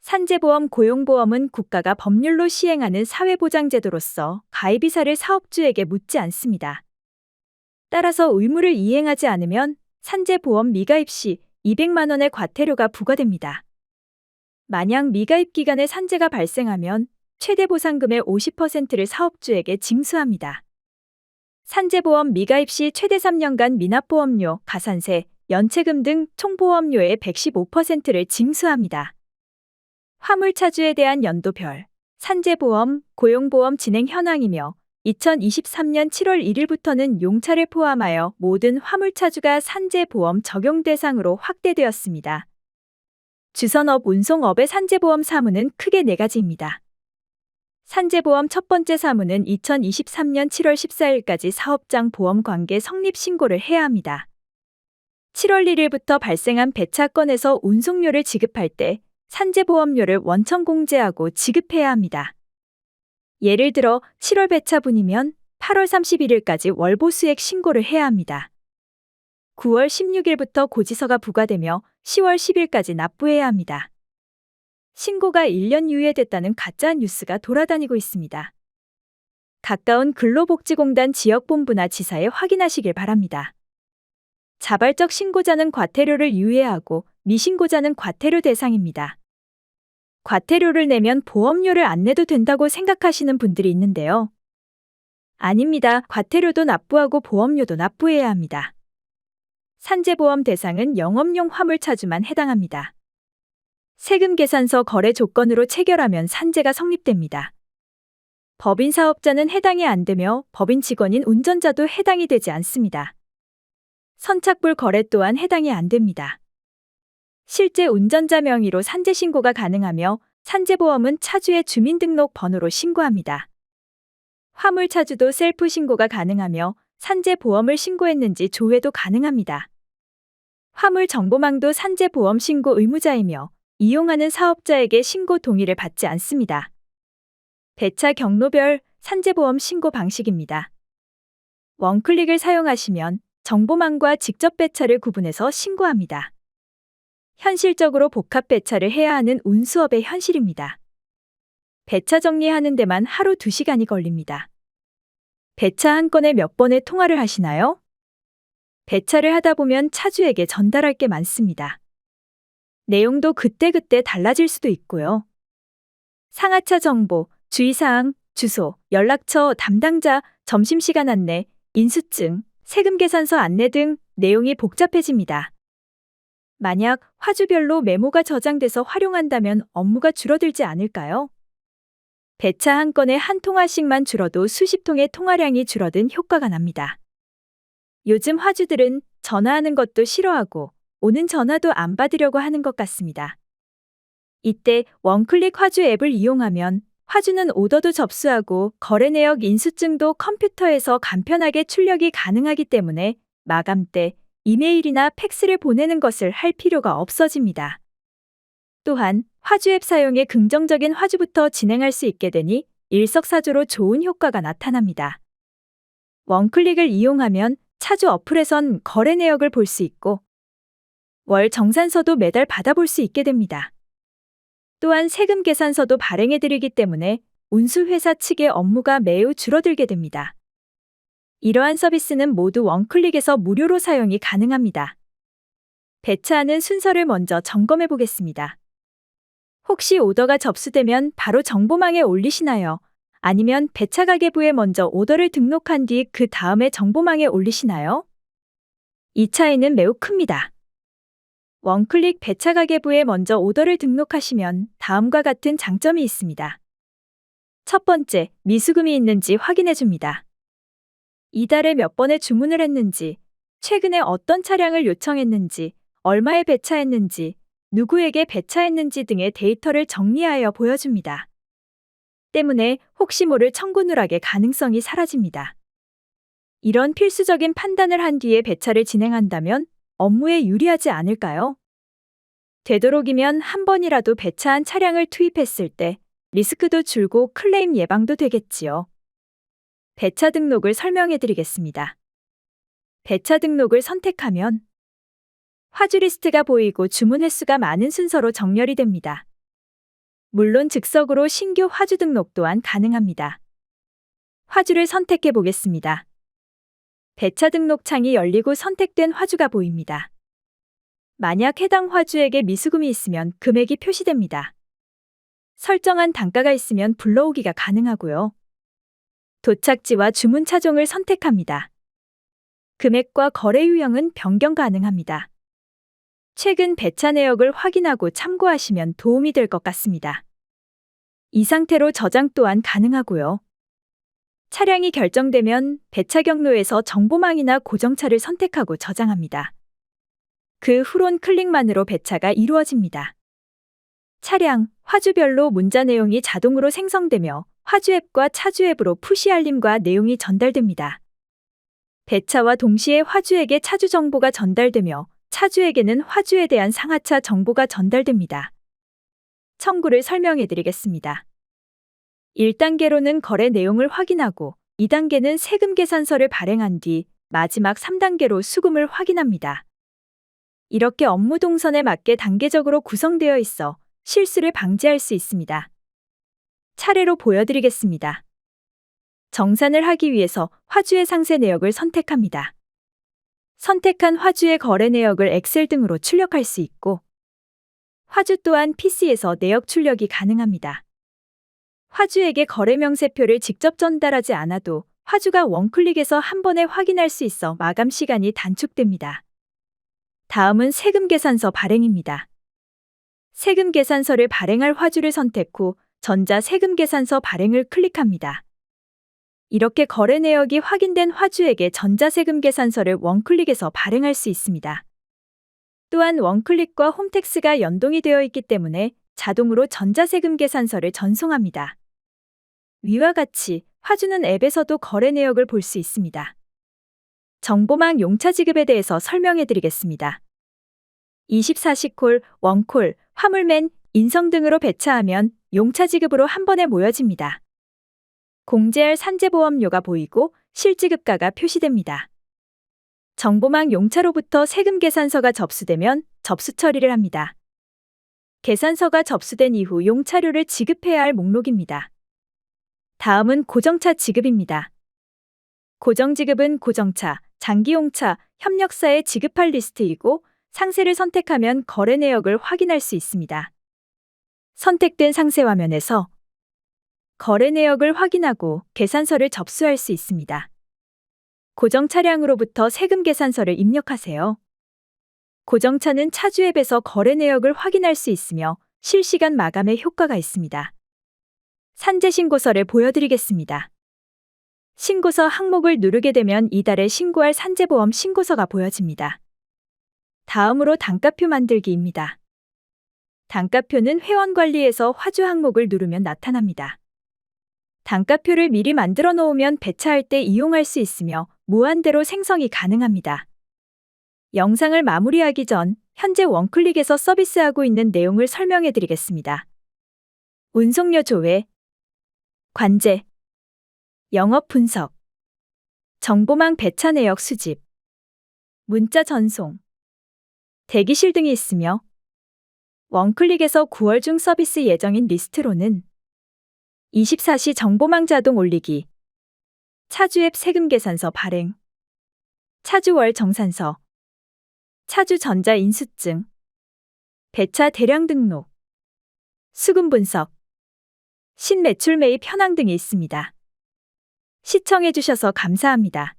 산재보험 고용보험은 국가가 법률로 시행하는 사회보장제도로서 가입이사를 사업주에게 묻지 않습니다. 따라서 의무를 이행하지 않으면 산재보험 미가입 시 200만 원의 과태료가 부과됩니다. 만약 미가입 기간에 산재가 발생하면 최대 보상금의 50%를 사업주에게 징수합니다. 산재보험 미가입 시 최대 3년간 미납보험료, 가산세, 연체금 등 총보험료의 115%를 징수합니다. 화물차주에 대한 연도별 산재보험, 고용보험 진행 현황이며 2023년 7월 1일부터는 용차를 포함하여 모든 화물차주가 산재보험 적용 대상으로 확대되었습니다. 주선업, 운송업의 산재보험 사무는 크게 4가지입니다. 산재보험 첫 번째 사무는 2023년 7월 14일까지 사업장 보험 관계 성립 신고를 해야 합니다. 7월 1일부터 발생한 배차 건에서 운송료를 지급할 때 산재보험료를 원천 공제하고 지급해야 합니다. 예를 들어 7월 배차분이면 8월 31일까지 월보수액 신고를 해야 합니다. 9월 16일부터 고지서가 부과되며 10월 10일까지 납부해야 합니다. 신고가 1년 유예됐다는 가짜 뉴스가 돌아다니고 있습니다. 가까운 근로복지공단 지역본부나 지사에 확인하시길 바랍니다. 자발적 신고자는 과태료를 유예하고 미신고자는 과태료 대상입니다. 과태료를 내면 보험료를 안 내도 된다고 생각하시는 분들이 있는데요. 아닙니다. 과태료도 납부하고 보험료도 납부해야 합니다. 산재보험 대상은 영업용 화물차주만 해당합니다. 세금 계산서 거래 조건으로 체결하면 산재가 성립됩니다. 법인 사업자는 해당이 안 되며 법인 직원인 운전자도 해당이 되지 않습니다. 선착불 거래 또한 해당이 안 됩니다. 실제 운전자 명의로 산재 신고가 가능하며 산재보험은 차주의 주민등록 번호로 신고합니다. 화물차주도 셀프 신고가 가능하며 산재보험을 신고했는지 조회도 가능합니다. 화물정보망도 산재보험 신고 의무자이며 이용하는 사업자에게 신고 동의를 받지 않습니다. 배차 경로별 산재보험 신고 방식입니다. 원클릭을 사용하시면 정보망과 직접 배차를 구분해서 신고합니다. 현실적으로 복합 배차를 해야 하는 운수업의 현실입니다. 배차 정리하는 데만 하루 2시간이 걸립니다. 배차 한 건에 몇 번의 통화를 하시나요? 배차를 하다 보면 차주에게 전달할 게 많습니다. 내용도 그때그때 달라질 수도 있고요. 상하차 정보, 주의사항, 주소, 연락처, 담당자, 점심시간 안내, 인수증, 세금 계산서 안내 등 내용이 복잡해집니다. 만약 화주별로 메모가 저장돼서 활용한다면 업무가 줄어들지 않을까요? 배차 한 건에 한 통화씩만 줄어도 수십 통의 통화량이 줄어든 효과가 납니다. 요즘 화주들은 전화하는 것도 싫어하고 오는 전화도 안 받으려고 하는 것 같습니다. 이때 원클릭 화주 앱을 이용하면 화주는 오더도 접수하고 거래 내역 인수증도 컴퓨터에서 간편하게 출력이 가능하기 때문에 마감 때 이메일이나 팩스를 보내는 것을 할 필요가 없어집니다. 또한 화주 앱 사용에 긍정적인 화주부터 진행할 수 있게 되니 일석사조로 좋은 효과가 나타납니다. 원클릭을 이용하면 차주 어플에선 거래 내역을 볼 수 있고 월 정산서도 매달 받아볼 수 있게 됩니다. 또한 세금 계산서도 발행해드리기 때문에 운수회사 측의 업무가 매우 줄어들게 됩니다. 이러한 서비스는 모두 원클릭에서 무료로 사용이 가능합니다. 배차하는 순서를 먼저 점검해 보겠습니다. 혹시 오더가 접수되면 바로 정보망에 올리시나요? 아니면 배차 가계부에 먼저 오더를 등록한 뒤 그 다음에 정보망에 올리시나요? 이 차이는 매우 큽니다. 원클릭 배차 가계부에 먼저 오더를 등록하시면 다음과 같은 장점이 있습니다. 첫 번째, 미수금이 있는지 확인해 줍니다. 이달에 몇 번의 주문을 했는지, 최근에 어떤 차량을 요청했는지, 얼마에 배차했는지, 누구에게 배차했는지 등의 데이터를 정리하여 보여줍니다. 때문에 혹시 모를 청구 누락의 가능성이 사라집니다. 이런 필수적인 판단을 한 뒤에 배차를 진행한다면 업무에 유리하지 않을까요? 되도록이면 한 번이라도 배차한 차량을 투입했을 때 리스크도 줄고 클레임 예방도 되겠지요. 배차 등록을 설명해 드리겠습니다. 배차 등록을 선택하면 화주 리스트가 보이고 주문 횟수가 많은 순서로 정렬이 됩니다. 물론 즉석으로 신규 화주 등록 또한 가능합니다. 화주를 선택해 보겠습니다. 배차 등록 창이 열리고 선택된 화주가 보입니다. 만약 해당 화주에게 미수금이 있으면 금액이 표시됩니다. 설정한 단가가 있으면 불러오기가 가능하고요. 도착지와 주문 차종을 선택합니다. 금액과 거래 유형은 변경 가능합니다. 최근 배차 내역을 확인하고 참고하시면 도움이 될 것 같습니다. 이 상태로 저장 또한 가능하고요. 차량이 결정되면 배차 경로에서 정보망이나 고정차를 선택하고 저장합니다. 그 후론 클릭만으로 배차가 이루어집니다. 차량, 화주별로 문자 내용이 자동으로 생성되며 화주 앱과 차주 앱으로 푸시 알림과 내용이 전달됩니다. 배차와 동시에 화주에게 차주 정보가 전달되며 차주에게는 화주에 대한 상하차 정보가 전달됩니다. 청구를 설명해 드리겠습니다. 1단계로는 거래 내용을 확인하고 2단계는 세금 계산서를 발행한 뒤 마지막 3단계로 수금을 확인합니다. 이렇게 업무 동선에 맞게 단계적으로 구성되어 있어 실수를 방지할 수 있습니다. 차례로 보여드리겠습니다. 정산을 하기 위해서 화주의 상세 내역을 선택합니다. 선택한 화주의 거래 내역을 엑셀 등으로 출력할 수 있고 화주 또한 PC에서 내역 출력이 가능합니다. 화주에게 거래 명세표를 직접 전달하지 않아도 화주가 원클릭에서 한 번에 확인할 수 있어 마감 시간이 단축됩니다. 다음은 세금 계산서 발행입니다. 세금 계산서를 발행할 화주를 선택 후 전자 세금 계산서 발행을 클릭합니다. 이렇게 거래 내역이 확인된 화주에게 전자 세금 계산서를 원클릭에서 발행할 수 있습니다. 또한 원클릭과 홈택스가 연동이 되어 있기 때문에 자동으로 전자 세금 계산서를 전송합니다. 위와 같이 화주는 앱에서도 거래 내역을 볼 수 있습니다. 정보망 용차 지급에 대해서 설명해 드리겠습니다. 24시콜, 원콜, 화물맨, 인성 등으로 배차하면 용차 지급으로 한 번에 모여집니다. 공제할 산재보험료가 보이고 실지급가가 표시됩니다. 정보망 용차로부터 세금 계산서가 접수되면 접수 처리를 합니다. 계산서가 접수된 이후 용차료를 지급해야 할 목록입니다. 다음은 고정차 지급입니다. 고정지급은 고정차, 장기용차, 협력사에 지급할 리스트이고 상세를 선택하면 거래 내역을 확인할 수 있습니다. 선택된 상세 화면에서 거래 내역을 확인하고 계산서를 접수할 수 있습니다. 고정 차량으로부터 세금 계산서를 입력하세요. 고정차는 차주 앱에서 거래 내역을 확인할 수 있으며 실시간 마감에 효과가 있습니다. 산재 신고서를 보여드리겠습니다. 신고서 항목을 누르게 되면 이달에 신고할 산재보험 신고서가 보여집니다. 다음으로 단가표 만들기입니다. 단가표는 회원관리에서 화주 항목을 누르면 나타납니다. 단가표를 미리 만들어 놓으면 배차할 때 이용할 수 있으며 무한대로 생성이 가능합니다. 영상을 마무리하기 전 현재 원클릭에서 서비스하고 있는 내용을 설명해 드리겠습니다. 운송료 조회, 관제, 영업 분석, 정보망 배차 내역 수집, 문자 전송, 대기실 등이 있으며 원클릭에서 9월 중 서비스 예정인 리스트로는 24시 정보망 자동 올리기, 차주 앱 세금 계산서 발행, 차주 월 정산서, 차주 전자 인수증, 배차 대량 등록, 수금 분석, 신매출 매입 현황 등이 있습니다. 시청해 주셔서 감사합니다.